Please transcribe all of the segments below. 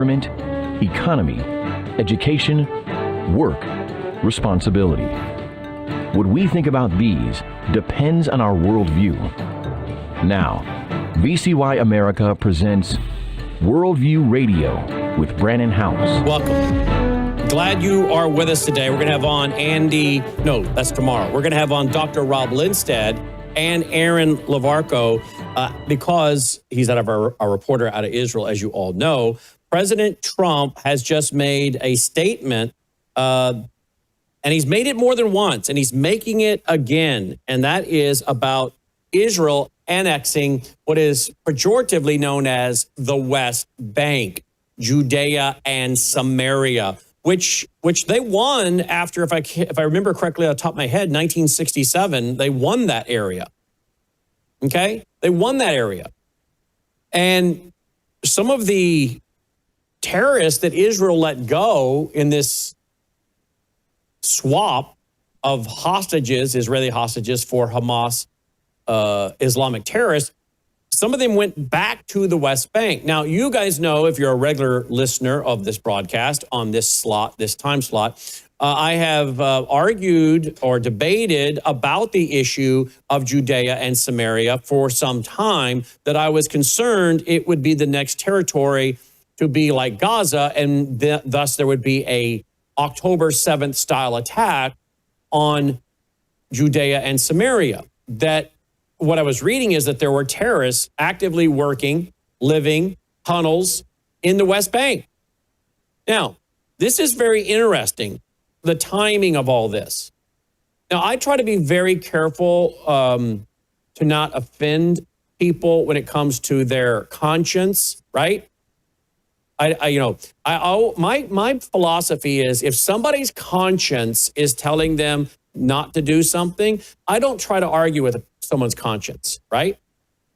Government, economy, education, work, responsibility. What we think about these depends on our worldview. Now, VCY America presents Worldview Radio with Brannon House. Welcome. Glad you are with us today. We're going to have on that's tomorrow. We're going to have on Dr. Rob Lindstead and Aaron Labarco because he's our reporter out of Israel, as you all know. President Trump has just made a statement, and he's made it more than once, and he's making it again, and that is about Israel annexing what is pejoratively known as the West Bank, Judea and Samaria, which they won after, if I remember correctly off the top of my head, 1967, they won that area. Okay? They won that area. And some of the terrorists that Israel let go in this swap of hostages, Israeli hostages for Hamas Islamic terrorists, some of them went back to the West Bank. Now, you guys know, if you're a regular listener of this broadcast on this time slot, I have argued or debated about the issue of Judea and Samaria for some time, that I was concerned it would be the next territory to be like Gaza, and thus there would be a October 7th style attack on Judea and Samaria. That what I was reading is that there were terrorists actively working, living, tunnels in the West Bank. Now, this is very interesting, the timing of all this. Now, I try to be very careful to not offend people when it comes to their conscience, right? My philosophy is, if somebody's conscience is telling them not to do something, I don't try to argue with someone's conscience, right?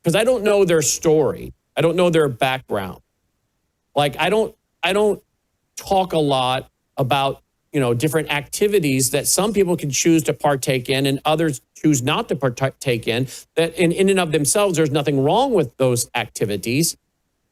Because I don't know their story. I don't know their background. Like, I don't talk a lot about, different activities that some people can choose to partake in and others choose not to partake in, that in and of themselves, there's nothing wrong with those activities.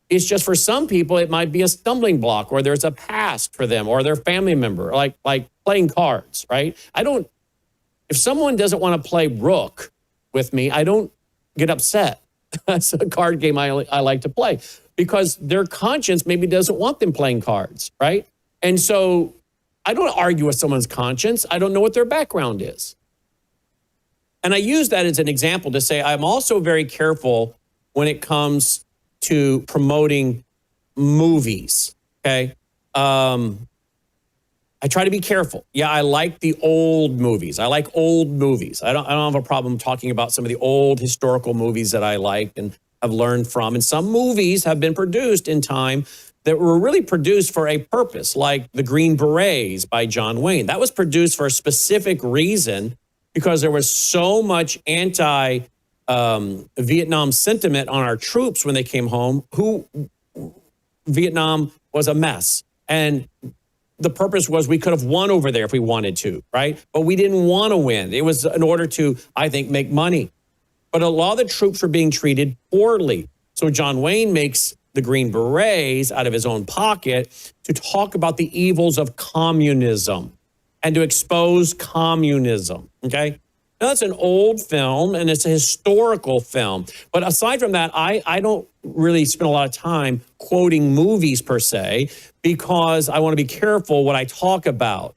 It's just, for some people, it might be a stumbling block, or there's a past for them or their family member, like playing cards, right? If someone doesn't want to play Rook with me, I don't get upset. That's a card game I like to play, because their conscience maybe doesn't want them playing cards, right? And so I don't argue with someone's conscience. I don't know what their background is. And I use that as an example to say I'm also very careful when it comes to promoting movies, okay? I try to be careful. Yeah, I like the old movies. I like old movies. I don't have a problem talking about some of the old historical movies that I like and have learned from. And some movies have been produced in time that were really produced for a purpose, like The Green Berets by John Wayne. That was produced for a specific reason, because there was so much Vietnam sentiment on our troops when they came home, Vietnam was a mess. And the purpose was we could have won over there if we wanted to, right? But we didn't want to win. It was in order to, I think, make money. But a lot of the troops were being treated poorly. So John Wayne makes the Green Berets out of his own pocket to talk about the evils of communism and to expose communism, okay? Now, that's an old film, and it's a historical film. But aside from that, I don't really spend a lot of time quoting movies per se, because I want to be careful what I talk about.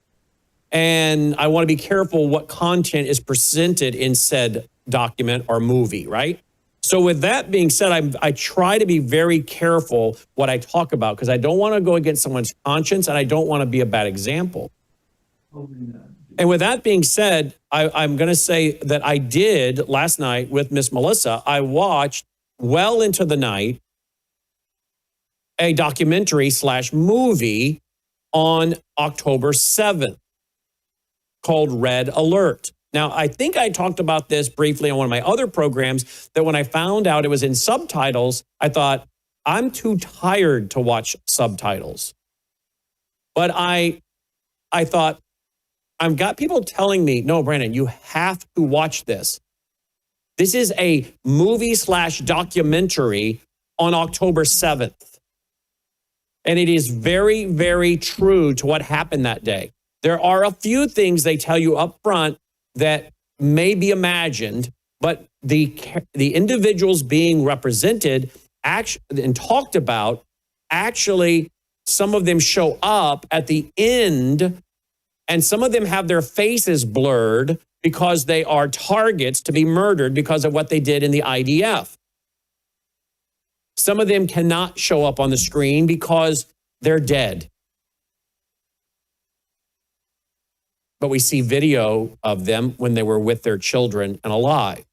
And I want to be careful what content is presented in said document or movie, right? So with that being said, I try to be very careful what I talk about, because I don't want to go against someone's conscience, and I don't want to be a bad example. And with that being said, I'm going to say that I did last night with Miss Melissa. I watched well into the night a documentary/movie on October 7th called Red Alert. Now, I think I talked about this briefly on one of my other programs, that when I found out it was in subtitles, I thought, I'm too tired to watch subtitles. But I thought, I've got people telling me, no, Brandon, you have to watch this. This is a movie/documentary on October 7th. And it is very, very true to what happened that day. There are a few things they tell you up front that may be imagined, but the individuals being represented and talked about, actually, some of them show up at the end, and some of them have their faces blurred because they are targets to be murdered because of what they did in the IDF. Some of them cannot show up on the screen because they're dead. But we see video of them when they were with their children and alive.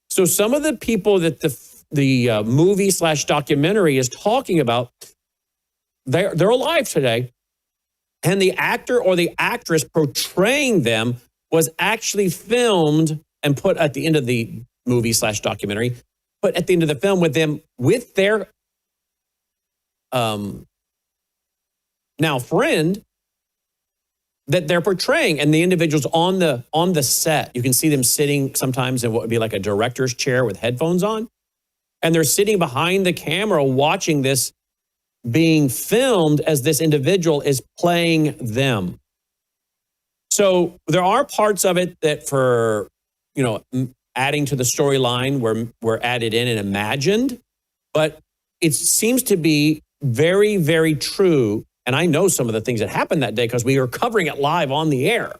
So some of the people that the movie/documentary is talking about, they're alive today. And the actor or the actress portraying them was actually filmed and put at the end of the movie/documentary, put at the end of the film with them, with their now friend that they're portraying, and the individuals on the set. You can see them sitting sometimes in what would be like a director's chair with headphones on, and they're sitting behind the camera watching this being filmed as this individual is playing them. So there are parts of it that, for adding to the storyline, were added in and imagined, but it seems to be very, very true. And I know some of the things that happened that day because we were covering it live on the air.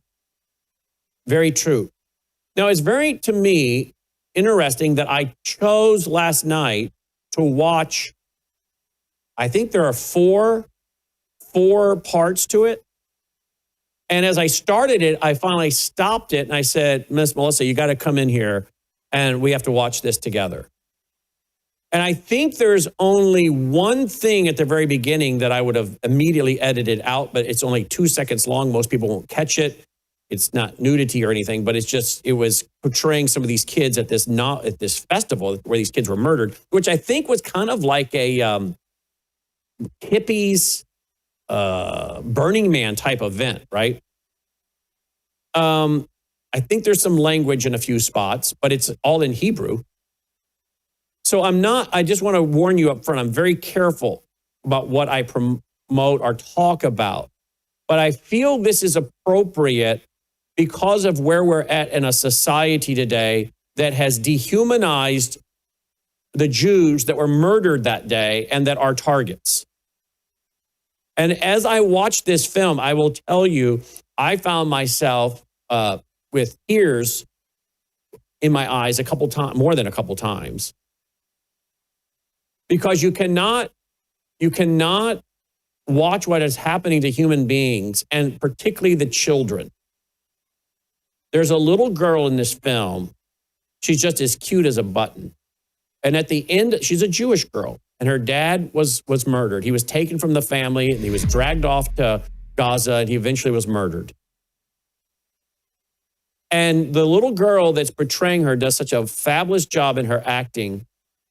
Very true. Now, it's very, to me, interesting that I chose last night to watch. I think there are four parts to it. And as I started it, I finally stopped it and I said, Miss Melissa, you got to come in here and we have to watch this together. And I think there's only one thing at the very beginning that I would have immediately edited out, but it's only 2 seconds long. Most people won't catch it. It's not nudity or anything, but it was portraying some of these kids at this festival where these kids were murdered, which I think was kind of like a hippies, Burning Man type event, right? I think there's some language in a few spots, but it's all in Hebrew. So I just want to warn you up front, I'm very careful about what I promote or talk about. But I feel this is appropriate because of where we're at in a society today that has dehumanized the Jews that were murdered that day and that are targets. And as I watched this film, I will tell you, I found myself with tears in my eyes more than a couple times. Because you cannot watch what is happening to human beings, and particularly the children. There's a little girl in this film. She's just as cute as a button. And at the end, she's a Jewish girl, and her dad was murdered. He was taken from the family, and he was dragged off to Gaza, and he eventually was murdered. And the little girl that's portraying her does such a fabulous job in her acting.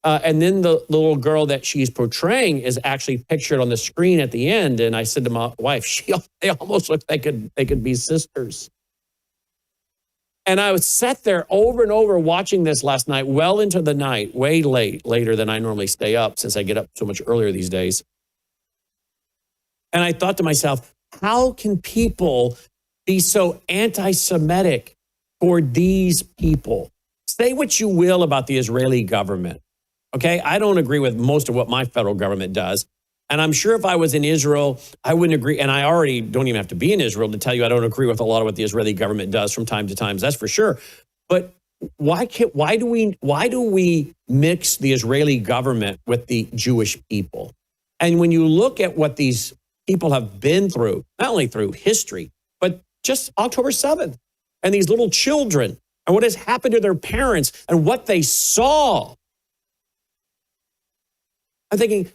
And then the little girl that she's portraying is actually pictured on the screen at the end. And I said to my wife, they almost look like they could be sisters. And I was sat there over and over watching this last night, well into the night, way later than I normally stay up since I get up so much earlier these days. And I thought to myself, how can people be so anti-Semitic toward these people? Say what you will about the Israeli government. Okay, I don't agree with most of what my federal government does. And I'm sure if I was in Israel, I wouldn't agree. And I already don't even have to be in Israel to tell you I don't agree with a lot of what the Israeli government does from time to time. That's for sure. But why do we mix the Israeli government with the Jewish people? And when you look at what these people have been through, not only through history, but just October 7th, and these little children, and what has happened to their parents, and what they saw. I'm thinking,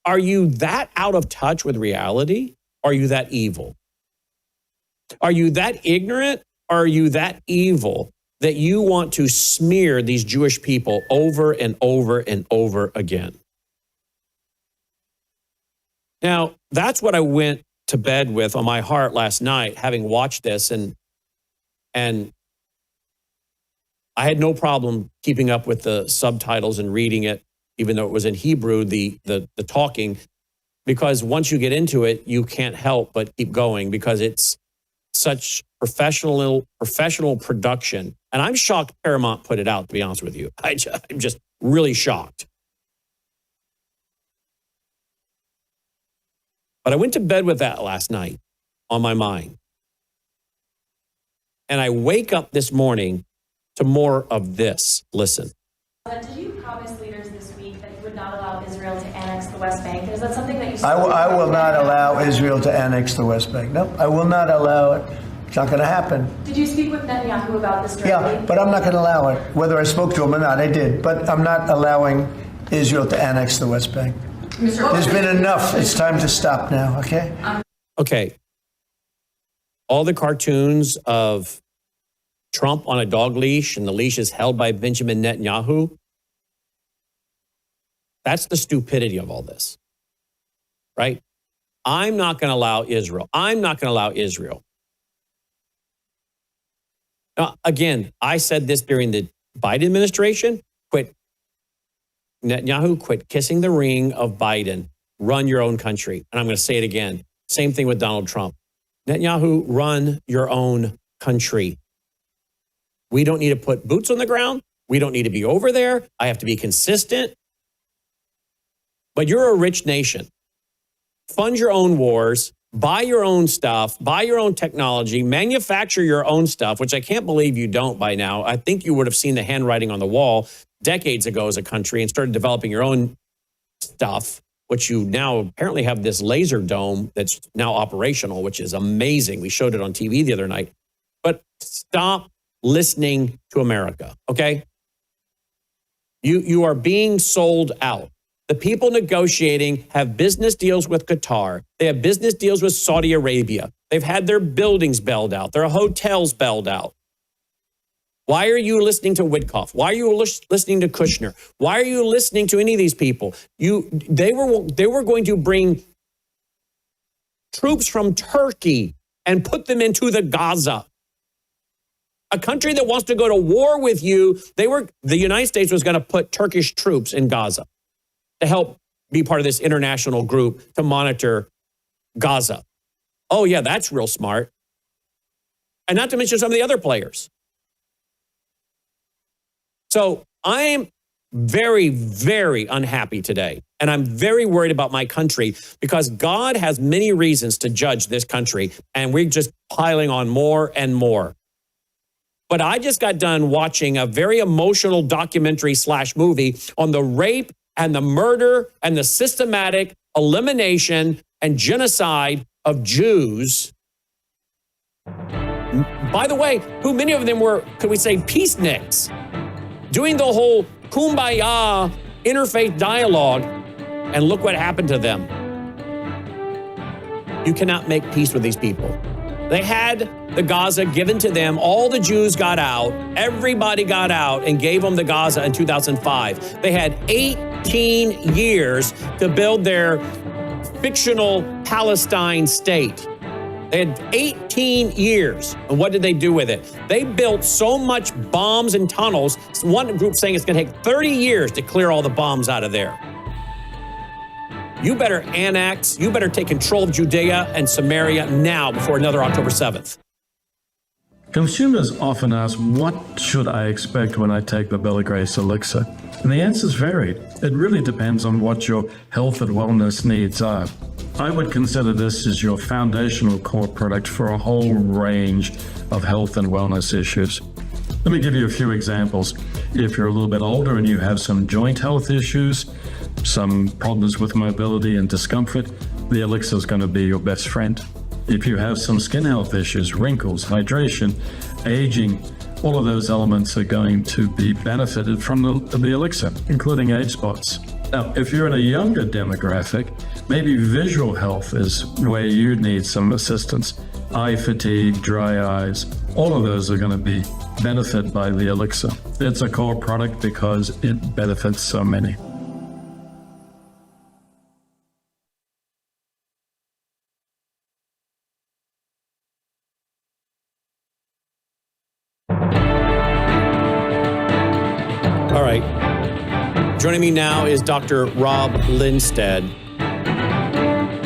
are you that out of touch with reality? Are you that evil? Are you that ignorant? Are you that evil that you want to smear these Jewish people over and over and over again? Now, that's what I went to bed with on my heart last night, having watched this, and I had no problem keeping up with the subtitles and reading it, even though it was in Hebrew, the talking. because once you get into it, you can't help but keep going because it's such professional production. And I'm shocked Paramount put it out, to be honest with you. I'm just really shocked. But I went to bed with that last night on my mind. And I wake up this morning to more of this. Listen. Did you promise leaders this week that you would not allow Israel to annex the West Bank? Is that something that you I will not allow Israel to annex the West Bank. No, I will not allow it. It's not going to happen. Did you speak with Netanyahu about this directly? Yeah, but I'm not going to allow it. Whether I spoke to him or not, I did. But I'm not allowing Israel to annex the West Bank. There's been enough. It's time to stop now, okay? Okay. All the cartoons of Trump on a dog leash and the leash is held by Benjamin Netanyahu. That's the stupidity of all this, right? I'm not going to allow Israel. I'm not going to allow Israel. Now, again, I said this during the Biden administration. Netanyahu, quit kissing the ring of Biden. Run your own country. And I'm going to say it again. Same thing with Donald Trump. Netanyahu, run your own country. We don't need to put boots on the ground. We don't need to be over there. I have to be consistent. But you're a rich nation. Fund your own wars. Buy your own stuff. Buy your own technology. Manufacture your own stuff, which I can't believe you don't by now. I think you would have seen the handwriting on the wall decades ago as a country and started developing your own stuff, which you now apparently have this laser dome that's now operational, which is amazing. We showed it on TV the other night. But stop listening to America, okay? You are being sold out. The people negotiating have business deals with Qatar. They have business deals with Saudi Arabia. They've had their buildings bailed out, their hotels bailed out. Why are you listening to Witkoff? Why are you listening to Kushner? Why are you listening to any of these people? They were going to bring troops from Turkey and put them into the Gaza. A country that wants to go to war with you, the United States was going to put Turkish troops in Gaza to help be part of this international group to monitor Gaza. Oh yeah, that's real smart. And not to mention some of the other players. So I'm very, very unhappy today. And I'm very worried about my country because God has many reasons to judge this country. And we're just piling on more and more. But I just got done watching a very emotional documentary/movie on the rape and the murder and the systematic elimination and genocide of Jews. By the way, who many of them were, could we say, peaceniks, doing the whole kumbaya interfaith dialogue, and look what happened to them. You cannot make peace with these people. They had the Gaza given to them. All the Jews got out. Everybody got out and gave them the Gaza in 2005. They had 18 years to build their fictional Palestine state. They had 18 years. And what did they do with it? They built so much bombs and tunnels. One group saying it's going to take 30 years to clear all the bombs out of there. You better annex, you better take control of Judea and Samaria now before another October 7th. Consumers often ask, what should I expect when I take the Bella Grace elixir? And the answer's varied. It really depends on what your health and wellness needs are. I would consider this as your foundational core product for a whole range of health and wellness issues. Let me give you a few examples. If you're a little bit older and you have some joint health issues, some problems with mobility and discomfort, the elixir is going to be your best friend. If you have some skin health issues, wrinkles, hydration, aging, all of those elements are going to be benefited from the elixir, including age spots. Now, if you're in a younger demographic, maybe visual health is where you need some assistance. Eye fatigue, dry eyes, all of those are going to be benefited by the elixir. It's a core product because it benefits so many. All right. Joining me now is Dr. Rob Lindstead.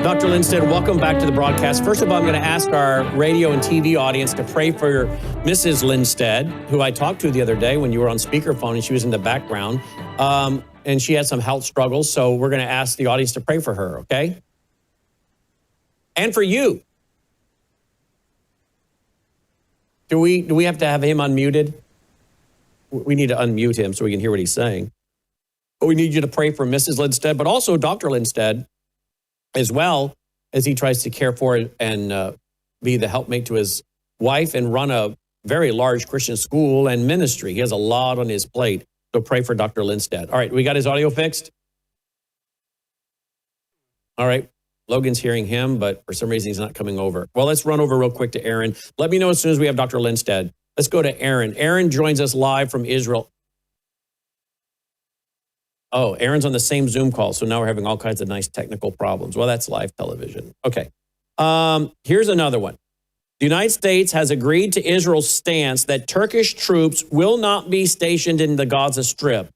Dr. Lindstead, welcome back to the broadcast. First of all, I'm going to ask our radio and TV audience to pray for Mrs. Lindstead, who I talked to the other day when you were on speakerphone and she was in the background. And she had some health struggles, so we're going to ask the audience to pray for her, okay? And for you. Do we have to have him unmuted? We need to unmute him so we can hear what he's saying. But we need you to pray for Mrs. Lindstead, but also Dr. Lindstead, as well, as he tries to care for and be the helpmate to his wife and run a very large Christian school and ministry. He has a lot on his plate. So pray for Dr. Lindstead. All right, we got his audio fixed? All right, Logan's hearing him, but for some reason he's not coming over. Well, let's run over real quick to Aaron. Let me know as soon as we have Dr. Lindstead. Let's go to Aaron. Aaron joins us live from Israel. Oh, Aaron's on the same Zoom call, so now we're having all kinds of nice technical problems. Well, that's live television. Okay, here's another one. The United States has agreed to Israel's stance that Turkish troops will not be stationed in the Gaza Strip.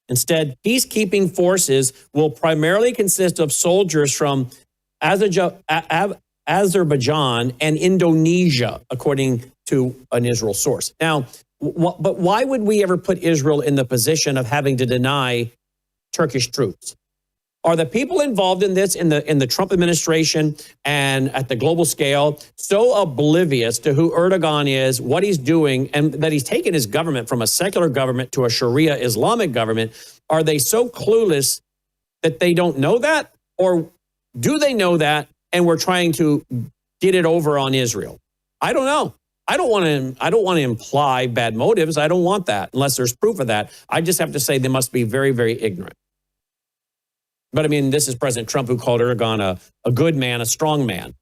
Instead, peacekeeping forces will primarily consist of soldiers from Azerbaijan and Indonesia, according to an Israel source. Now, but why would we ever put Israel in the position of having to deny Turkish troops? Are the people involved in this in the Trump administration and at the global scale so oblivious to who Erdogan is, what he's doing, and that he's taken his government from a secular government to a Sharia Islamic government? Are they so clueless that they don't know that? Or do they know that and we're trying to get it over on Israel? I don't know. I don't want to imply bad motives. I don't want that unless there's proof of that. I just have to say they must be very, very ignorant. But I mean, this is President Trump who called Erdogan a good man, a strong man.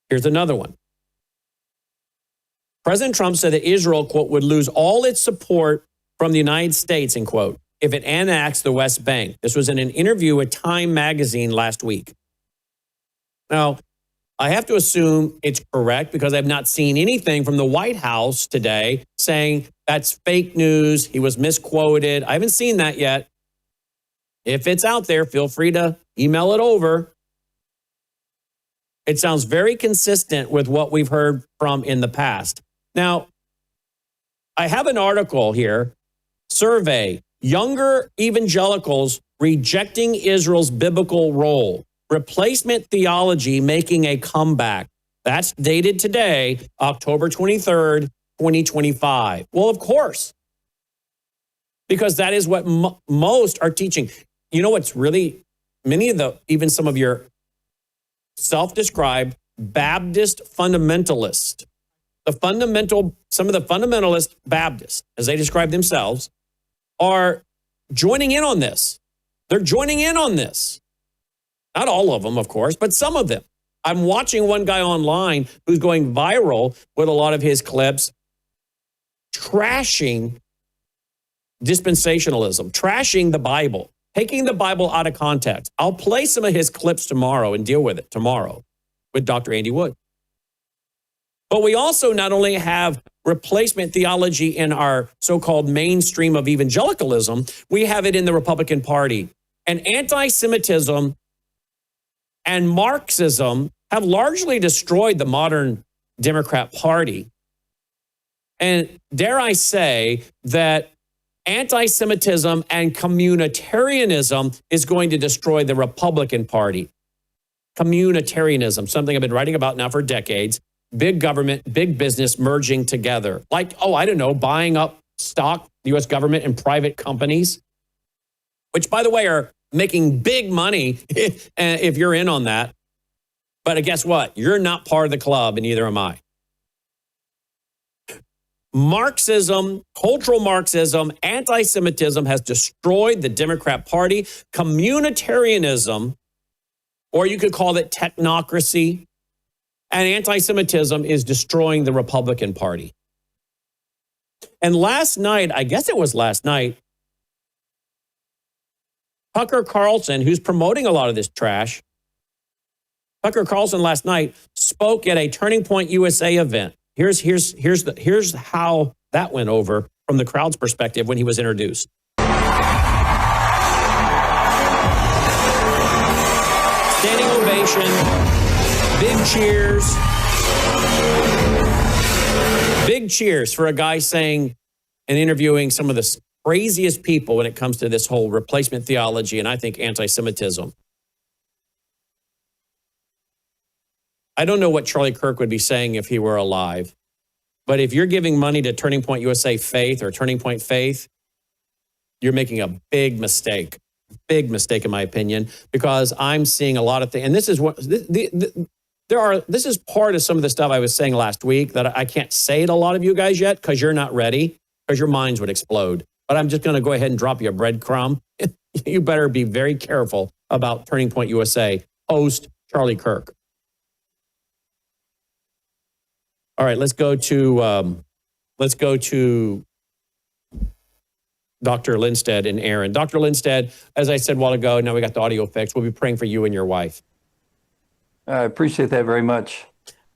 Here's another one. President Trump said that Israel, quote, would lose all its support from the United States, end quote, if it annexed the West Bank. This was in an interview with Time magazine last week. Now, I have to assume it's correct because I've not seen anything from the White House today saying that's fake news. He was misquoted. I haven't seen that yet. If it's out there, feel free to email it over. It sounds very consistent with what we've heard from in the past. Now, I have an article here, survey, younger evangelicals rejecting Israel's biblical role. Replacement theology making a comeback. That's dated today, October 23rd, 2025. Well, of course, because that is what most are teaching. You know what's really, even some of your self-described Baptist fundamentalists, some of the fundamentalist Baptists, as they describe themselves, are joining in on this. They're joining in on this. Not all of them, of course, but some of them. I'm watching one guy online who's going viral with a lot of his clips, trashing dispensationalism, trashing the Bible, taking the Bible out of context. I'll play some of his clips tomorrow and deal with it tomorrow with Dr. Andy Wood. But we also not only have replacement theology in our so-called mainstream of evangelicalism, we have it in the Republican Party. And anti-Semitism and Marxism have largely destroyed the modern Democrat Party. And dare I say that anti-Semitism and communitarianism is going to destroy the Republican Party. Communitarianism, something I've been writing about now for decades. Big government, big business merging together. Like, buying up stock, the U.S. government and private companies, which, by the way, are making big money if you're in on that. But guess what? You're not part of the club, and neither am I. Marxism, cultural Marxism, anti-Semitism has destroyed the Democrat Party. Communitarianism, or you could call it technocracy, and anti-Semitism is destroying the Republican Party. And last night, I guess it was last night, Tucker Carlson, who's promoting a lot of this trash, Tucker Carlson last night spoke at a Turning Point USA event. Here's how that went over from the crowd's perspective when he was introduced. annexation. Big cheers. Big cheers for a guy saying and interviewing some of the craziest people when it comes to this whole replacement theology and I think anti-Semitism. I don't know what Charlie Kirk would be saying if he were alive, but if you're giving money to Turning Point USA Faith or Turning Point Faith, you're making a big mistake in my opinion, because I'm seeing a lot of things. And this is what this is part of some of the stuff I was saying last week that I can't say to a lot of you guys yet because you're not ready, because your minds would explode. But I'm just going to go ahead and drop you a breadcrumb. You better be very careful about Turning Point USA host Charlie Kirk. All right, let's go to Dr. Lindstead and Aaron. Dr. Lindstead, as I said a while ago, now we got the audio fixed. We'll be praying for you and your wife. I appreciate that very much.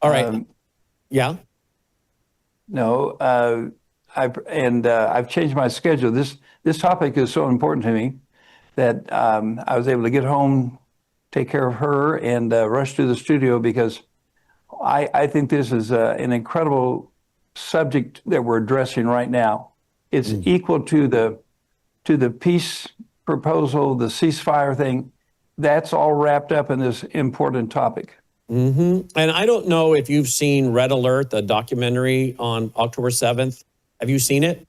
All right. Yeah? No, I've changed my schedule. This topic is so important to me that I was able to get home, take care of her, and rush to the studio because I think this is an incredible subject that we're addressing right now. It's equal to the peace proposal, the ceasefire thing. That's all wrapped up in this important topic. And I don't know if you've seen Red Alert, the documentary on October 7th. Have you seen it?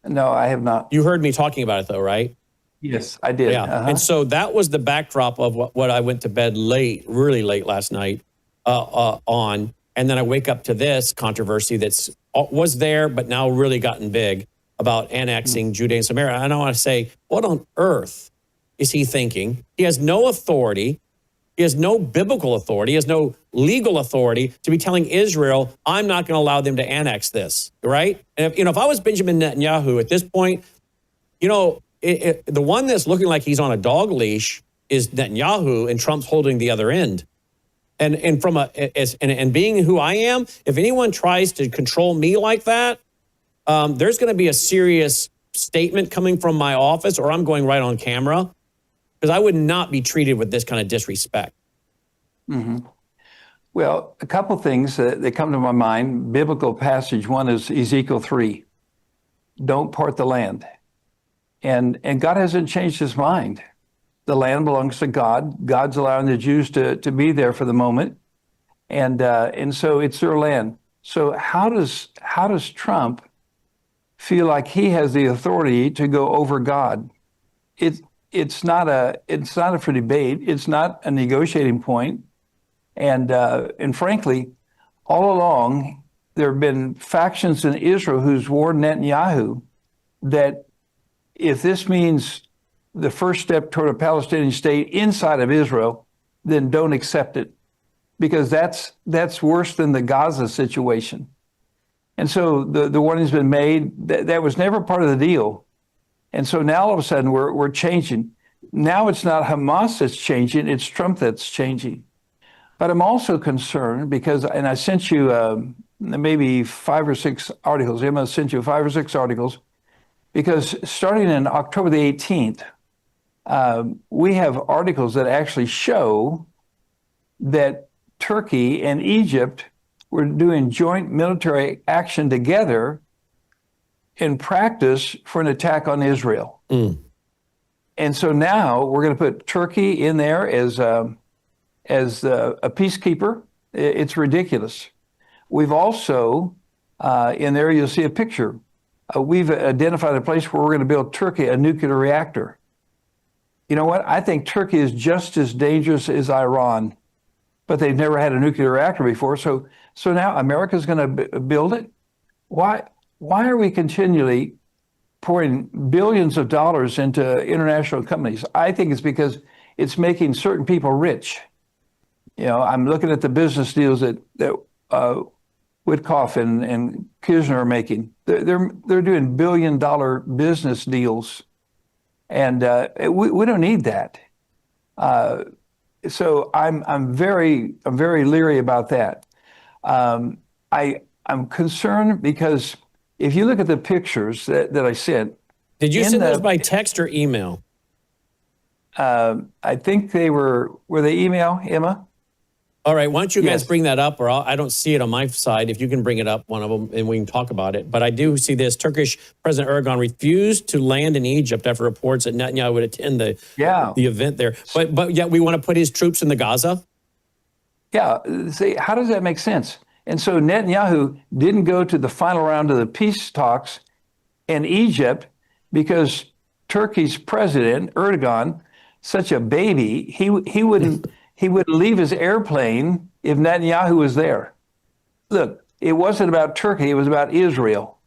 No, I have not. You heard me talking about it though, right? Yes, I did. Yeah. And so that was the backdrop of what I went to bed late, really late last night on. And then I wake up to this controversy was there, but now really gotten big about annexing Judea and Samaria. And I want to say, what on earth is he thinking? He has no authority. He has no biblical authority. He has no legal authority to be telling Israel, I'm not going to allow them to annex this, right? And if I was Benjamin Netanyahu at this point, the one that's looking like he's on a dog leash is Netanyahu, and Trump's holding the other end. And from and being who I am, if anyone tries to control me like that, there's going to be a serious statement coming from my office, or I'm going right on camera, because I would not be treated with this kind of disrespect. Well, a couple things that come to my mind. Biblical passage one is Ezekiel 3. Don't part the land. And God hasn't changed his mind. The land belongs to God. God's allowing the Jews to be there for the moment. And so it's their land. So how does Trump feel like he has the authority to go over God? It's not for debate. It's not a negotiating point. And frankly, all along, there have been factions in Israel who's warned Netanyahu that if this means the first step toward a Palestinian state inside of Israel, then don't accept it, because that's worse than the Gaza situation. And so the warning's been made. That was never part of the deal. And so now all of a sudden we're changing. Now it's not Hamas that's changing, it's Trump that's changing. But I'm also concerned because, and I sent you maybe 5 or 6 articles. Emma sent you 5 or 6 articles, because starting in October the 18th, we have articles that actually show that Turkey and Egypt were doing joint military action together in practice for an attack on Israel. And so now we're going to put Turkey in there as a peacekeeper. It's ridiculous. We've also, in there you'll see a picture. We've identified a place where we're going to build Turkey a nuclear reactor. You know what? I think Turkey is just as dangerous as Iran, but they've never had a nuclear reactor before. So now America's going to build it. Why are we continually pouring billions of dollars into international companies? I think it's because it's making certain people rich. I'm looking at the business deals that Witkoff and Kirchner are making. They're doing billion-dollar business deals. And we don't need that. So I'm very leery about that. I'm concerned because if you look at the pictures that I sent. Did you send those by text or email? I think were they email, Emma? All right, why don't you guys Yes. bring that up, or I don't see it on my side. If you can bring it up, one of them, and we can talk about it. But I do see this. Turkish President Erdogan refused to land in Egypt after reports that Netanyahu would attend the event there. But yet we want to put his troops in the Gaza? Yeah, see, how does that make sense? And so Netanyahu didn't go to the final round of the peace talks in Egypt because Turkey's president, Erdogan, such a baby, he wouldn't leave his airplane if Netanyahu was there. Look, it wasn't about Turkey, it was about Israel.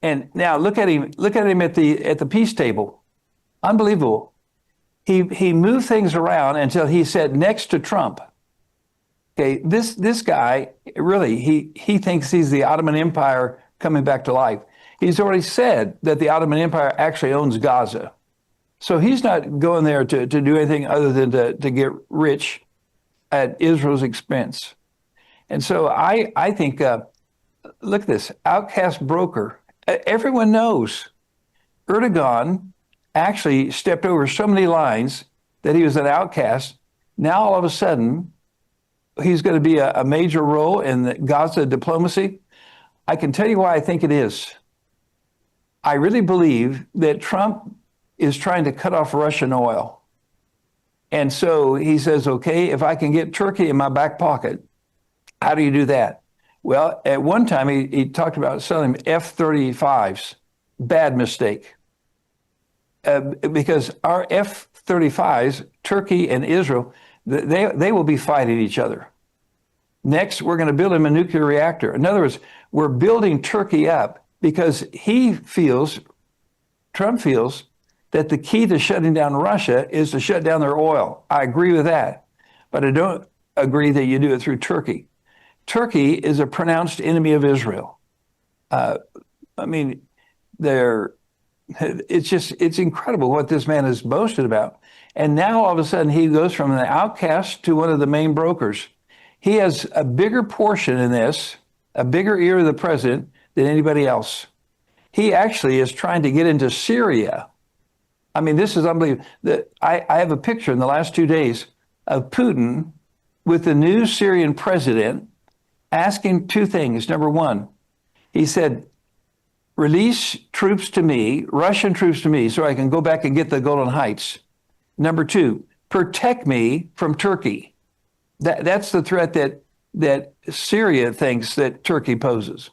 And now look at him at the peace table. Unbelievable. He moved things around until he sat next to Trump. Okay, this guy, really, he thinks he's the Ottoman Empire coming back to life. He's already said that the Ottoman Empire actually owns Gaza. So he's not going there to do anything other than to get rich at Israel's expense. And so I think, look at this, outcast broker. Everyone knows Erdogan actually stepped over so many lines that he was an outcast. Now all of a sudden, he's going to be a major role in the Gaza diplomacy. I can tell you why I think it is. I really believe that Trump is trying to cut off Russian oil. And so he says, okay, if I can get Turkey in my back pocket, how do you do that? Well, at one time, he talked about selling F-35s. Bad mistake. Because our F-35s, Turkey and Israel, they will be fighting each other. Next, we're going to build him a nuclear reactor. In other words, we're building Turkey up because Trump feels that the key to shutting down Russia is to shut down their oil. I agree with that, but I don't agree that you do it through Turkey. Turkey is a pronounced enemy of Israel. It's incredible what this man has boasted about. And now all of a sudden he goes from an outcast to one of the main brokers. He has a bigger portion in this, a bigger ear of the president than anybody else. He actually is trying to get into Syria. I mean, this is unbelievable. I have a picture in the last 2 days of Putin with the new Syrian president asking two things. Number one, he said, release troops to me, Russian troops to me, so I can go back and get the Golan Heights. Number two, protect me from Turkey. That's the threat that Syria thinks that Turkey poses.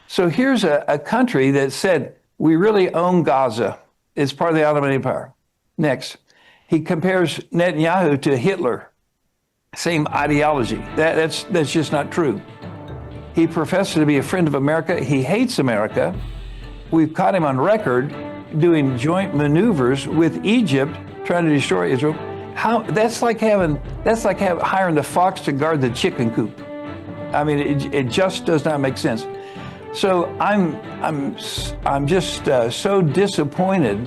So here's a country that said, we really own Gaza. It's part of the Ottoman Empire. Next, he compares Netanyahu to Hitler. Same ideology. That's just not true. He professes to be a friend of America. He hates America. We've caught him on record doing joint maneuvers with Egypt, trying to destroy Israel. That's like hiring the fox to guard the chicken coop. I mean, it just does not make sense. So I'm just so disappointed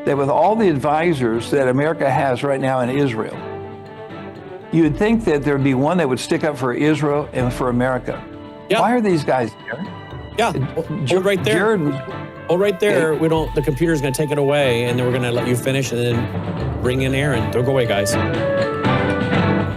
that with all the advisors that America has right now in Israel, you would think that there'd be one that would stick up for Israel and for America. Yeah. Why are these guys there? Yeah, hold right there. Hold right there. Yeah. The computer's going to take it away, and then we're going to let you finish, and then bring in Aaron. Don't go away, guys.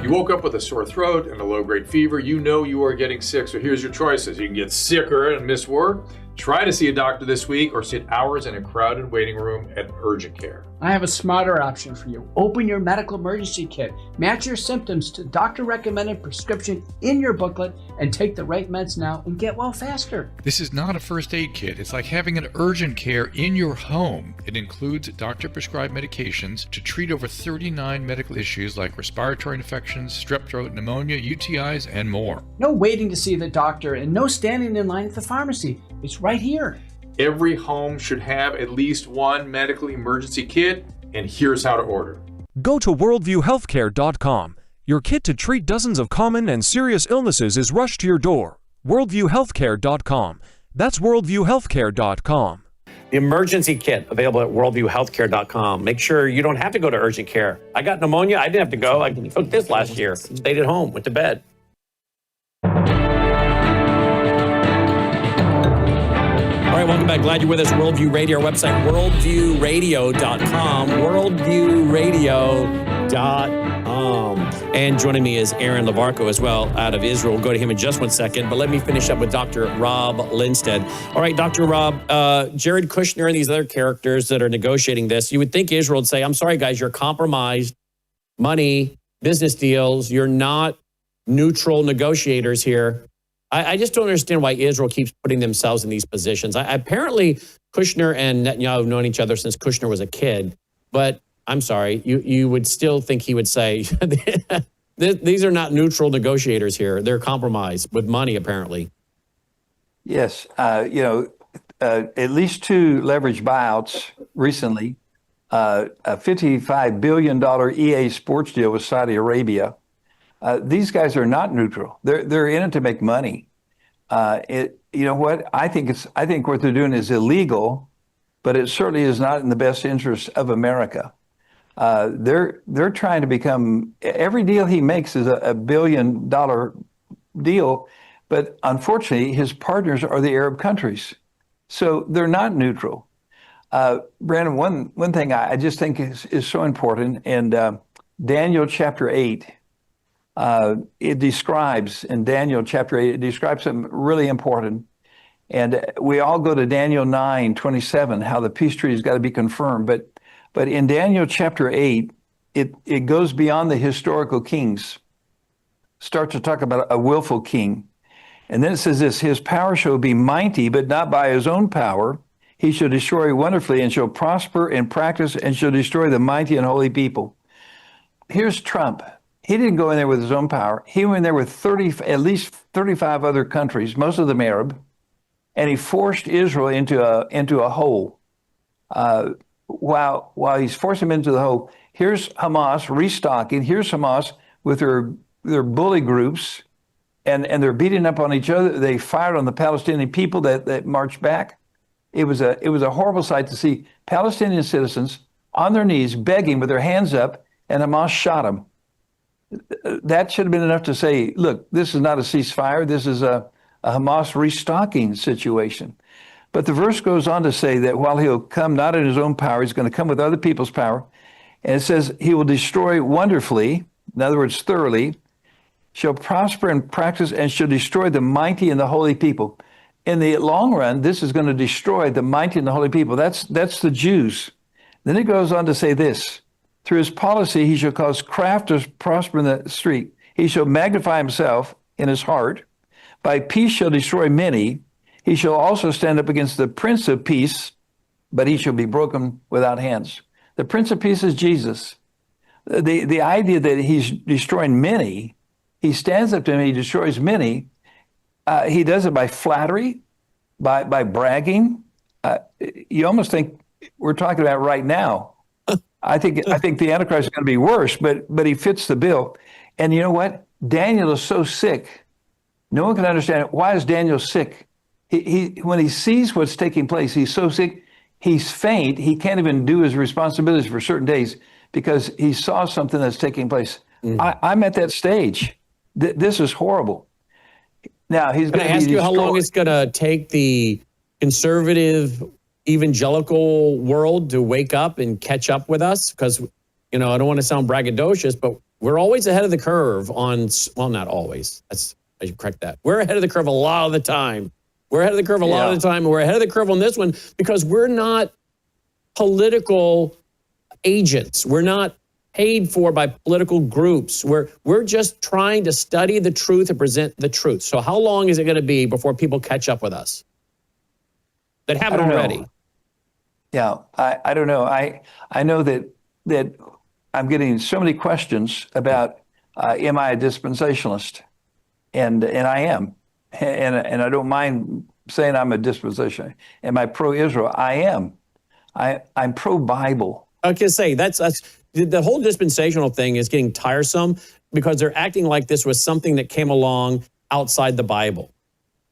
You woke up with a sore throat and a low-grade fever. You know you are getting sick, so here's your choices. You can get sicker and miss work. Try to see a doctor this week, or sit hours in a crowded waiting room at urgent care. I have a smarter option for you. Open your medical emergency kit. Match your symptoms to doctor-recommended prescription in your booklet and take the right meds now and get well faster. This is not a first aid kit. It's like having an urgent care in your home. It includes doctor-prescribed medications to treat over 39 medical issues like respiratory infections, strep throat, pneumonia, UTIs, and more. No waiting to see the doctor and no standing in line at the pharmacy. It's right here. Every home should have at least one medical emergency kit, and here's how to order. Go to worldviewhealthcare.com. Your kit to treat dozens of common and serious illnesses is rushed to your door. worldviewhealthcare.com. That's worldviewhealthcare.com. The emergency kit available at worldviewhealthcare.com. Make sure you don't have to go to urgent care. I got pneumonia. I didn't have to go. I took this last year. Stayed at home. Went to bed. All right, welcome back. Glad you're with us. Worldview Radio, our website, worldviewradio.com. Worldview Radio. And joining me is Aaron Labarco as well out of Israel. We'll go to him in just 1 second, but let me finish up with Dr. Rob Lindstead. All right, Dr. Rob, Jared Kushner and these other characters that are negotiating this, you would think Israel would say, I'm sorry, guys, you're compromised. Money, business deals, you're not neutral negotiators here. I just don't understand why Israel keeps putting themselves in these positions. Apparently, Kushner and Netanyahu have known each other since Kushner was a kid, but I'm sorry, you would still think he would say, these are not neutral negotiators here. They're compromised with money, apparently. Yes. At least 2 leveraged buyouts recently, a $55 billion EA Sports deal with Saudi Arabia. These guys are not neutral. They're in it to make money. You know what? I think what they're doing is illegal, but it certainly is not in the best interest of America. They're trying to become, every deal he makes is a $1 billion deal, but unfortunately his partners are the Arab countries. So they're not neutral. Brandon, one thing I just think is so important, and Daniel chapter 8, it describes something really important. And we all go to Daniel 9:27, how the peace treaty has got to be confirmed. But in Daniel chapter 8, it goes beyond the historical kings, starts to talk about a willful king. And then it says this, his power shall be mighty, but not by his own power. He shall destroy wonderfully and shall prosper in practice and shall destroy the mighty and holy people. Here's Trump. He didn't go in there with his own power. He went in there with at least 35 other countries, most of them Arab, and he forced Israel into a hole. While he's forcing them into the hole, here's Hamas restocking. Here's Hamas with their bully groups, and they're beating up on each other. They fired on the Palestinian people that marched back. It was a horrible sight to see Palestinian citizens on their knees begging with their hands up, and Hamas shot them. That should have been enough to say, look, this is not a ceasefire. This is a Hamas restocking situation. But the verse goes on to say that while he'll come not in his own power, he's going to come with other people's power. And it says he will destroy wonderfully, in other words, thoroughly, shall prosper in practice and shall destroy the mighty and the holy people. In the long run, this is going to destroy the mighty and the holy people. That's the Jews. Then it goes on to say this, through his policy, he shall cause craft to prosper in the street. He shall magnify himself in his heart. By peace shall destroy many. He shall also stand up against the Prince of Peace, but he shall be broken without hands. The Prince of Peace is Jesus. The idea that he's destroying many, he stands up to him, he destroys many. He does it by flattery, by bragging. You almost think we're talking about right now. I think the Antichrist is going to be worse, but he fits the bill. And you know what? Daniel is so sick. No one can understand it. Why is Daniel sick? He when he sees what's taking place, he's so sick, he's faint. He can't even do his responsibilities for certain days because he saw something that's taking place. I'm at that stage. This is horrible. Now he's going to ask you how long it's going to take the conservative evangelical world to wake up and catch up with us, because I don't want to sound braggadocious, but we're always ahead of the curve on, well, not always, I should correct that, we're ahead of the curve a lot of the time. We're ahead of the curve a lot of the time, and we're ahead of the curve on this one because we're not political agents. We're not paid for by political groups. We're just trying to study the truth and present the truth. So how long is it going to be before people catch up with us that haven't already? Yeah, I don't know. I know that I'm getting so many questions about am I a dispensationalist? And I am. And I don't mind saying I'm a dispensationalist. Am I pro-Israel? I am. I'm pro-Bible. I can say that's the whole dispensational thing is getting tiresome because they're acting like this was something that came along outside the Bible.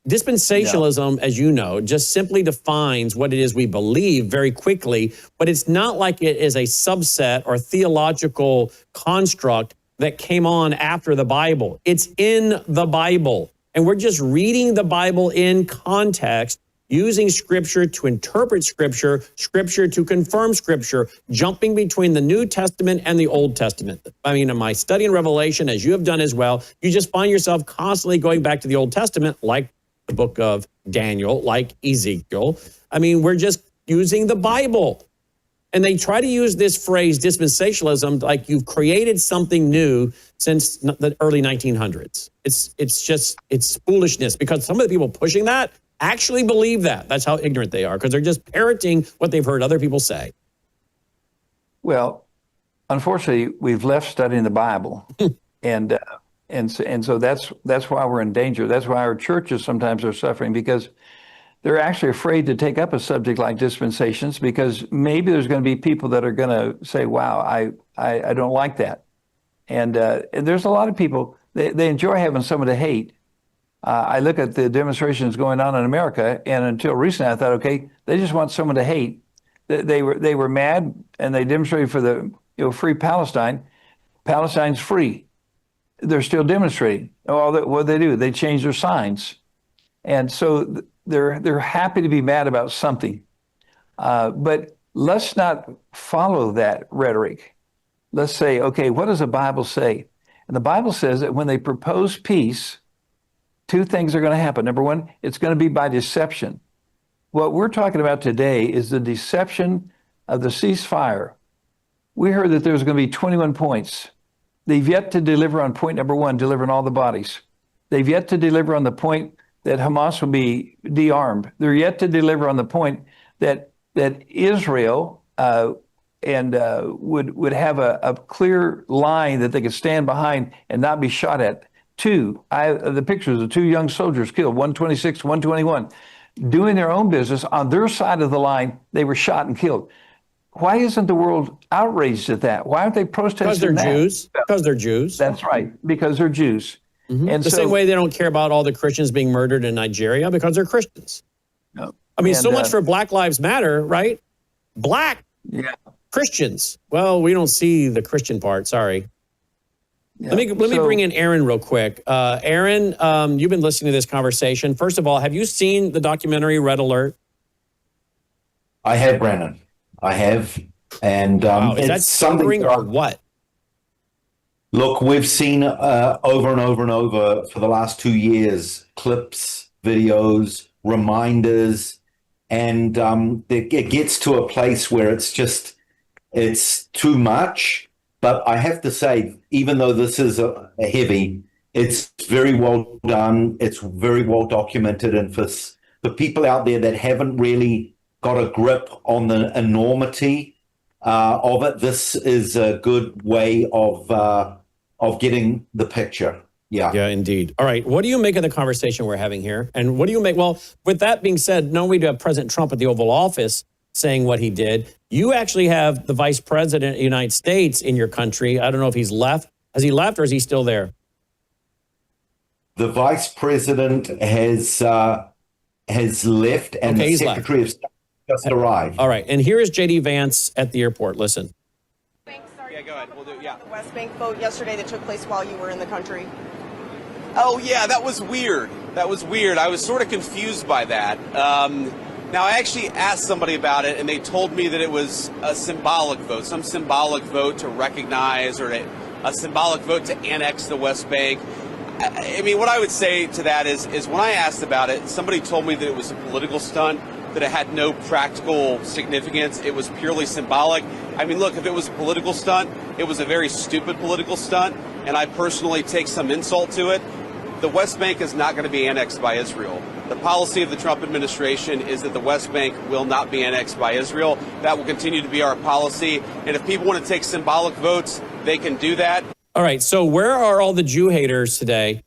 Dispensationalism, as you know, just simply defines what it is we believe very quickly, but it's not like it is a subset or theological construct that came on after the Bible. It's in the Bible. And we're just reading the Bible in context using Scripture to interpret Scripture, Scripture to confirm Scripture, jumping between the New Testament and the Old Testament. I mean, in my study in Revelation, as you have done as well, you just find yourself constantly going back to the Old Testament, like the book of Daniel, like Ezekiel. I mean, we're just using the Bible. And they try to use this phrase, dispensationalism, like you've created something new since the early 1900s. It's foolishness, because some of the people pushing that actually believe that. That's how ignorant they are, because they're just parroting what they've heard other people say. Well, unfortunately, we've left studying the Bible, and so that's why we're in danger. That's why our churches sometimes are suffering, because they're actually afraid to take up a subject like dispensations, because maybe there's going to be people that are going to say, wow, I don't like that. And there's a lot of people, they enjoy having someone to hate. I look at the demonstrations going on in America, and until recently I thought, okay, they just want someone to hate. They were mad, and they demonstrated for the free Palestine. Palestine's free. They're still demonstrating. What do they do? They change their signs. And so they're happy to be mad about something. But let's not follow that rhetoric. Let's say, okay, what does the Bible say? And the Bible says that when they propose peace, two things are going to happen. Number one, it's going to be by deception. What we're talking about today is the deception of the ceasefire. We heard that there's going to be 21 points. They've yet to deliver on point number one, delivering all the bodies. They've yet to deliver on the point that Hamas will be de-armed. They're yet to deliver on the point that Israel would have a clear line that they could stand behind and not be shot at. The pictures of two young soldiers killed, 126, 121, doing their own business on their side of the line. They were shot and killed. Why isn't the world outraged at that? Why aren't they protesting that? Because they're Jews. That's right, because they're Jews. Mm-hmm. And the same way they don't care about all the Christians being murdered in Nigeria, because they're Christians. No. I mean, so much for Black Lives Matter, right? Black Christians. Well, we don't see the Christian part. Sorry. Yeah. Let me bring in Aaron real quick. Aaron, you've been listening to this conversation. First of all, have you seen the documentary Red Alert? I have, Brandon. I have. And wow. Is that sobering or what? Look, we've seen over and over and over for the last 2 years, clips, videos, reminders, and it gets to a place where it's too much. But I have to say, even though this is a heavy, it's very well done. It's very well documented. And for people out there that haven't really got a grip on the enormity of it, this is a good way of getting the picture. Yeah. Yeah, indeed. All right. What do you make of the conversation we're having here? And what do you make? Well, with that being said, not only do you have President Trump at the Oval Office saying what he did, you actually have the Vice President of the United States in your country. I don't know if he's left. Has he left or is he still there? The Vice President has left, and the Secretary of State just arrived. All right. And here is J.D. Vance at the airport. Listen. Yeah, go ahead. We'll do, yeah. West Bank vote yesterday that took place while you were in the country. Oh, yeah, that was weird. That was weird. I was sort of confused by that. Now, I actually asked somebody about it, and they told me that it was a symbolic vote, some symbolic vote to recognize or a symbolic vote to annex the West Bank. I mean, what I would say to that is when I asked about it, somebody told me that it was a political stunt, that it had no practical significance. It was purely symbolic. I mean, look, if it was a political stunt, it was a very stupid political stunt, and I personally take some insult to it. The West Bank is not going to be annexed by Israel. The policy of the Trump administration is that the West Bank will not be annexed by Israel. That will continue to be our policy. And if people want to take symbolic votes, they can do that. All right. So where are all the Jew haters today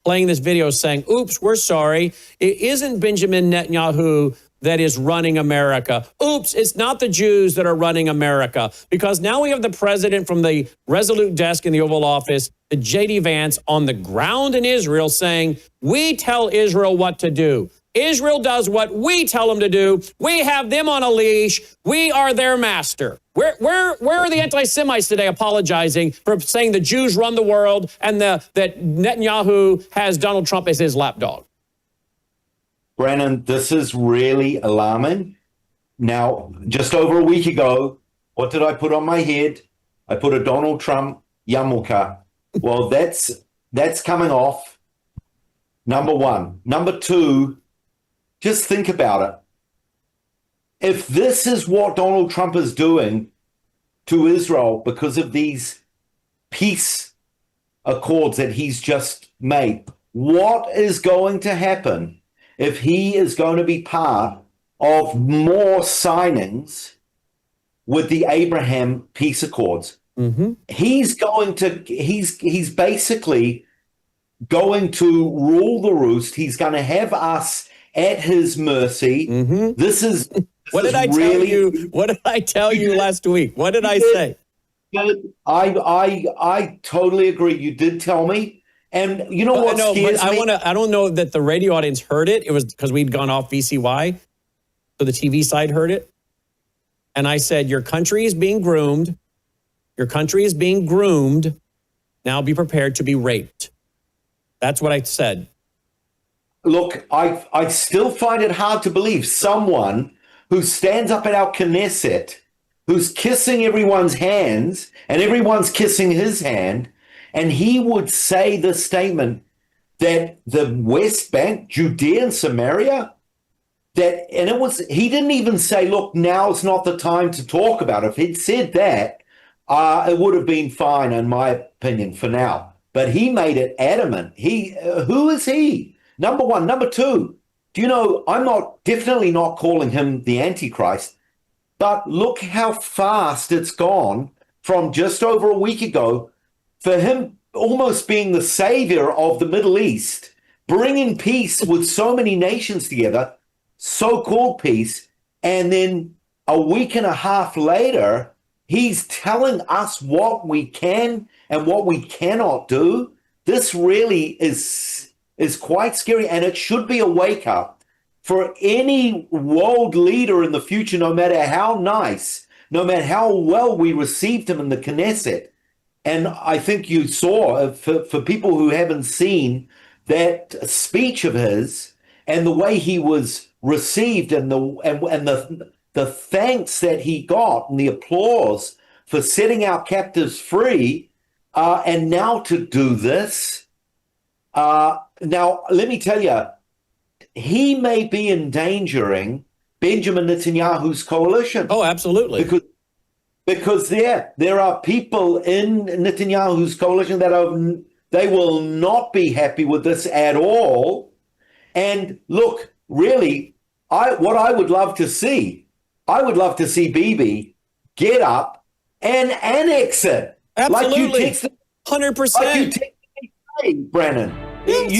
playing this video saying, oops, we're sorry. It isn't Benjamin Netanyahu that is running America. Oops, it's not the Jews that are running America. Because now we have the president from the Resolute desk in the Oval Office, the J.D. Vance, on the ground in Israel saying, we tell Israel what to do. Israel does what we tell them to do. We have them on a leash. We are their master. Where are the anti-Semites today apologizing for saying the Jews run the world and that Netanyahu has Donald Trump as his lapdog? Brennan, this is really alarming. Now, just over a week ago, what did I put on my head? I put a Donald Trump yarmulke. Well, that's coming off, number one. Number two, just think about it. If this is what Donald Trump is doing to Israel because of these peace accords that he's just made, what is going to happen if he is going to be part of more signings with the Abraham peace accords? Mm-hmm. He's basically going to rule the roost. He's going to have us at his mercy. Mm-hmm. This is what did I tell you? What did I tell you last week? What did I say? I totally agree. You did tell me. And you know what scares me? I don't know that the radio audience heard it. It was because we'd gone off VCY. So the TV side heard it. And I said, your country is being groomed. Your country is being groomed. Now be prepared to be raped. That's what I said. Look, I still find it hard to believe someone who stands up at our Knesset, who's kissing everyone's hands and everyone's kissing his hand, and he would say the statement that the West Bank, Judea and Samaria, he didn't even say, look, now's not the time to talk about it. If he'd said that, it would have been fine, in my opinion, for now. But he made it adamant. Who is he? Number one. Number two, do you know, I'm definitely not calling him the Antichrist, but look how fast it's gone from just over a week ago for him almost being the savior of the Middle East, bringing peace with so many nations together, so-called peace, and then a week and a half later, he's telling us what we can and what we cannot do. This really is quite scary, and it should be a wake-up for any world leader in the future, no matter how nice, no matter how well we received him in the Knesset. And I think you saw, for people who haven't seen that speech of his and the way he was received and the thanks that he got and the applause for setting our captives free, and now to do this. Now, let me tell you, he may be endangering Benjamin Netanyahu's coalition. Oh, absolutely. Because there are people in Netanyahu's coalition that they will not be happy with this at all. And look, really, what I would love to see Bibi get up and annex it. Absolutely. Like you texted, 100%. Like you texted me today, Brennan. Yes.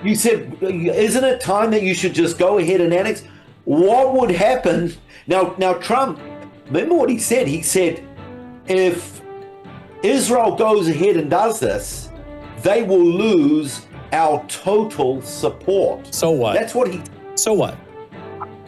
You said, isn't it time that you should just go ahead and annex? What would happen? Now Trump, remember what he said? He said, if Israel goes ahead and does this, they will lose our total support. So what? That's what So what?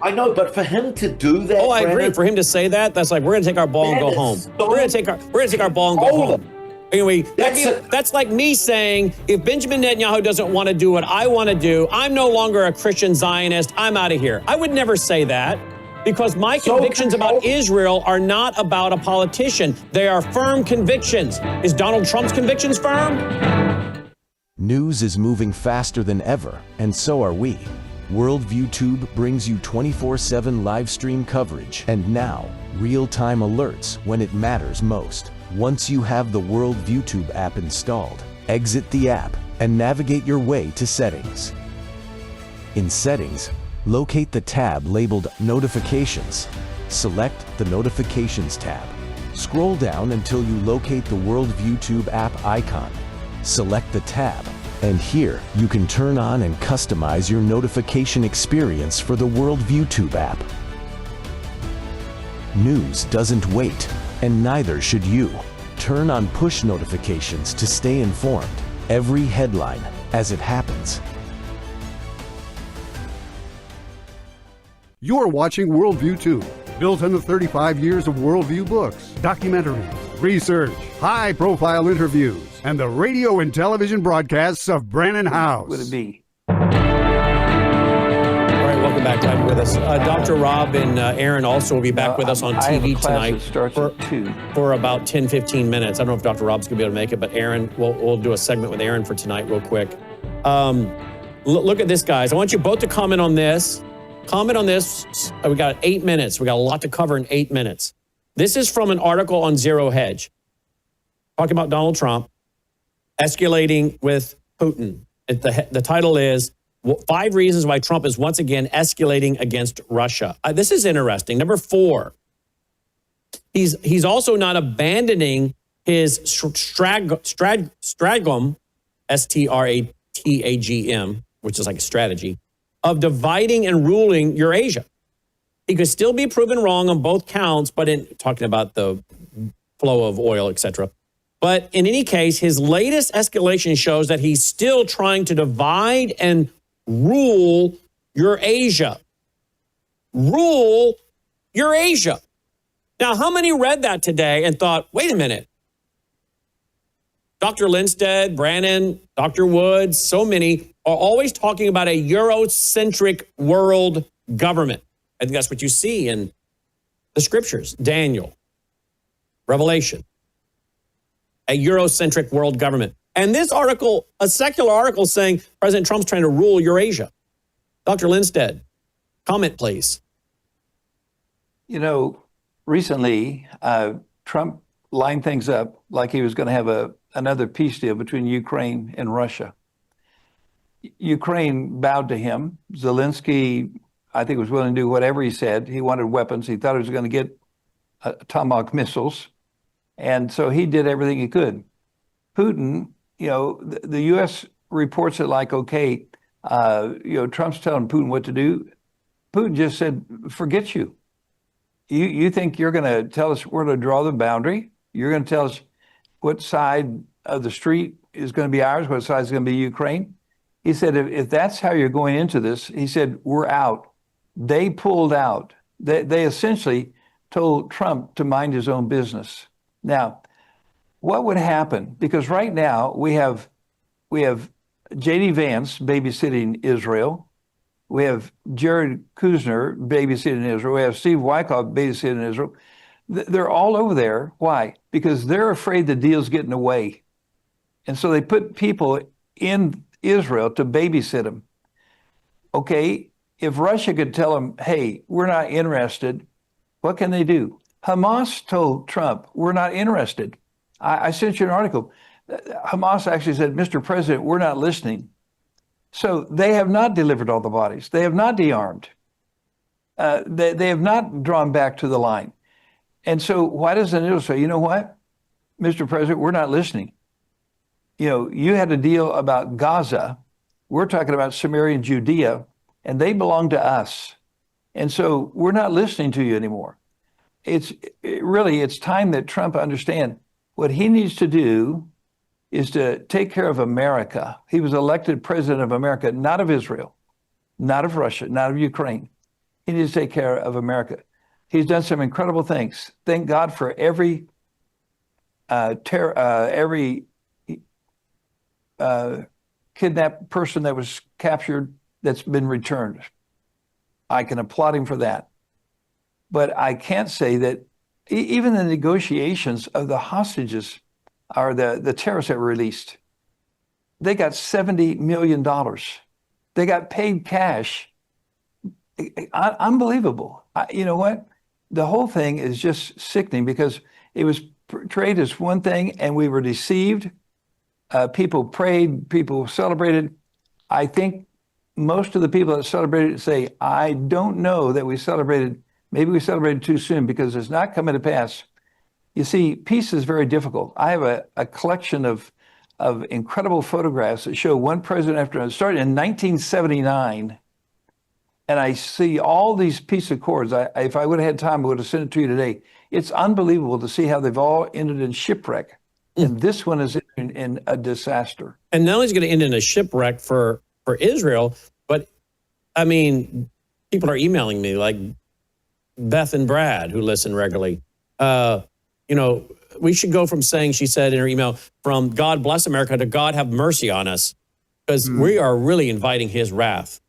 I know, but for him to do that, I agree. For him to say that, that's like, we're going to take our ball and go home. We're going to take our ball and go home. Anyway, that's like me saying, if Benjamin Netanyahu doesn't want to do what I want to do, I'm no longer a Christian Zionist. I'm out of here. I would never say that, because my convictions about Israel are not about a politician. They are firm convictions. Is Donald Trump's convictions firm? News is moving faster than ever, and so are we. Worldview Tube brings you 24/7 live stream coverage and now real-time alerts when it matters most. Once you have the Worldview Tube app installed, exit the app and navigate your way to Settings. In Settings, locate the tab labeled Notifications. Select the Notifications tab. Scroll down until you locate the Worldview Tube app icon. Select the tab, and here you can turn on and customize your notification experience for the Worldview Tube app. News doesn't wait, and neither should you. Turn on push notifications to stay informed. Every headline as it happens. You're watching Worldview 2, built on the 35 years of Worldview books, documentaries, research, high-profile interviews, and the radio and television broadcasts of Brannon House. Would it be? come back with us. Dr. Rob and Aaron also will be back with us on TV tonight for about 10, 15 minutes. I don't know if Dr. Rob's going to be able to make it, but Aaron, we'll do a segment with Aaron for tonight real quick. Look at this, guys. I want you both to comment on this. Comment on this. We got 8 minutes. We got a lot to cover in 8 minutes. This is from an article on Zero Hedge, talking about Donald Trump escalating with Putin. The title is 5 Reasons Why Trump is Once Again Escalating Against Russia. This is interesting. Number 4, he's also not abandoning his stragum, STRATAGM, which is like a strategy, of dividing and ruling Eurasia. He could still be proven wrong on both counts, but in talking about the flow of oil, etc. But in any case, his latest escalation shows that he's still trying to divide and rule Eurasia. Rule Eurasia. Now, how many read that today and thought, wait a minute, Dr. Lindstead, Brannon, Dr. Woods, so many are always talking about a Eurocentric world government. I think that's what you see in the scriptures, Daniel, Revelation, a Eurocentric world government. And this article, a secular article saying President Trump's trying to rule Eurasia. Dr. Lindstead, comment, please. You know, recently, Trump lined things up like he was going to have another peace deal between Ukraine and Russia. Ukraine bowed to him. Zelensky, I think, was willing to do whatever he said. He wanted weapons. He thought he was going to get Tomahawk missiles. And so he did everything he could. Putin, you know, the U.S. reports it like, okay, you know, Trump's telling Putin what to do. Putin just said, forget you. You think you're going to tell us where to draw the boundary? You're going to tell us what side of the street is going to be ours, what side is going to be Ukraine? He said, if that's how you're going into this, he said, we're out. They pulled out. They essentially told Trump to mind his own business. Now, what would happen? Because right now we have J.D. Vance babysitting Israel. We have Jared Kushner babysitting Israel. We have Steve Wyckoff babysitting Israel. They're all over there. Why? Because they're afraid the deal's getting away. And so they put people in Israel to babysit them. Okay, if Russia could tell them, hey, we're not interested, what can they do? Hamas told Trump, we're not interested. I sent you an article. Hamas actually said, Mr. President, we're not listening. So they have not delivered all the bodies. They have not de-armed. They have not drawn back to the line. And so why doesn't Israel say, you know what, Mr. President, we're not listening. You know, you had a deal about Gaza. We're talking about Samaria and Judea, and they belong to us. And so we're not listening to you anymore. It's time that Trump understand what he needs to do is to take care of America. He was elected president of America, not of Israel, not of Russia, not of Ukraine. He needs to take care of America. He's done some incredible things. Thank God for every kidnapped person that was captured that's been returned. I can applaud him for that. But I can't say that even the negotiations of the hostages or the terrorists that were released, they got $70 million. They got paid cash. Unbelievable. You know what? The whole thing is just sickening because it was portrayed as one thing and we were deceived. People prayed, people celebrated. I think most of the people that celebrated say, I don't know that we celebrated, maybe we celebrated too soon because it's not coming to pass. You see, peace is very difficult. I have a collection of incredible photographs that show one president after another. It started in 1979, and I see all these peace accords. If I would have had time, I would have sent it to you today. It's unbelievable to see how they've all ended in shipwreck. And this one is in a disaster. And not only is it going to end in a shipwreck for Israel, but I mean, people are emailing me like Beth and Brad, who listen regularly. You know, we should go from saying, she said in her email, from God bless America to God have mercy on us, because we are really inviting his wrath.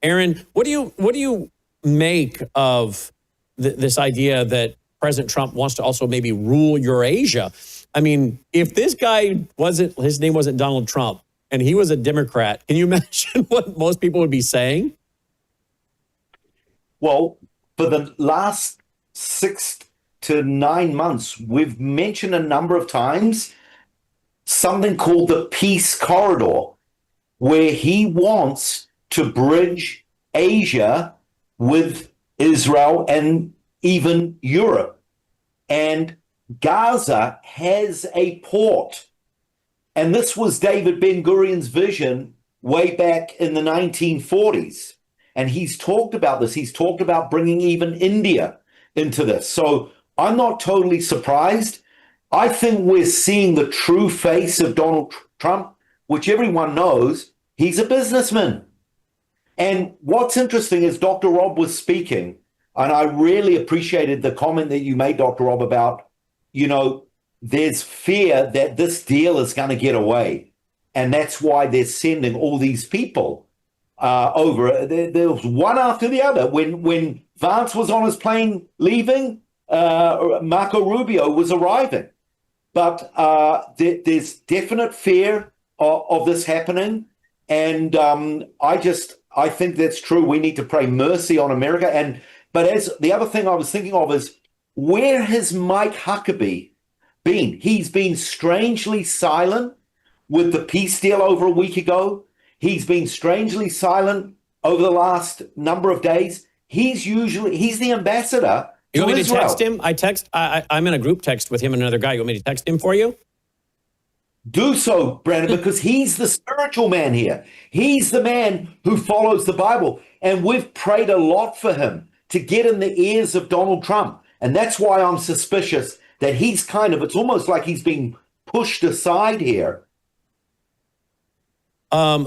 Aaron, what do you make of this idea that President Trump wants to also maybe rule Eurasia? I mean, if this guy his name wasn't Donald Trump, and he was a Democrat, can you imagine what most people would be saying? Well, for the last 6 to 9 months, we've mentioned a number of times something called the Peace Corridor, where he wants to bridge Asia with Israel and even Europe. And Gaza has a port. And this was David Ben-Gurion's vision way back in the 1940s. And he's talked about this. He's talked about bringing even India into this. So I'm not totally surprised. I think we're seeing the true face of Donald Trump, which everyone knows he's a businessman. And what's interesting is Dr. Rob was speaking, and I really appreciated the comment that you made, Dr. Rob, about, there's fear that this deal is going to get away. And that's why they're sending all these people over. There was one after the other. When Vance was on his plane leaving, Marco Rubio was arriving. But there's definite fear of this happening. And I think that's true. We need to pray mercy on America. But as the other thing I was thinking of is, where has Mike Huckabee been? He's been strangely silent with the peace deal over a week ago. He's been strangely silent over the last number of days. He's the ambassador. You want me to text him? I'm in a group text with him and another guy. You want me to text him for you? Do so, Brandon, because he's the spiritual man here. He's the man who follows the Bible. And we've prayed a lot for him to get in the ears of Donald Trump. And that's why I'm suspicious that he's it's almost like he's being pushed aside here.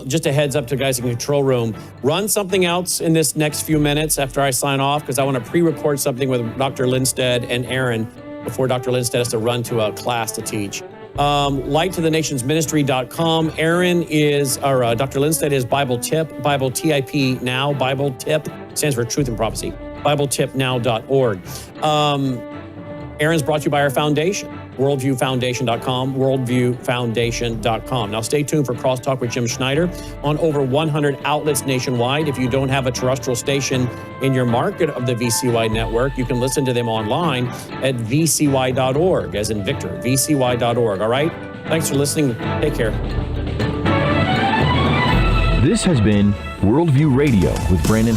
Just a heads up to guys in the control room. Run something else in this next few minutes after I sign off, because I want to pre-record something with Dr. Lindstead and Aaron before Dr. Lindstead has to run to a class to teach. LightToTheNationsMinistry.com. Aaron Dr. Lindstead is Bible Tip, Bible TIP now, Bible Tip, stands for Truth and Prophecy, BibleTipNow.org. Aaron's brought to you by our foundation, WorldviewFoundation.com, WorldviewFoundation.com. Now stay tuned for Crosstalk with Jim Schneider on over 100 outlets nationwide. If you don't have a terrestrial station in your market of the VCY network, you can listen to them online at vcy.org, as in Victor, vcy.org. All right? Thanks for listening. Take care. This has been Worldview Radio with Brandon.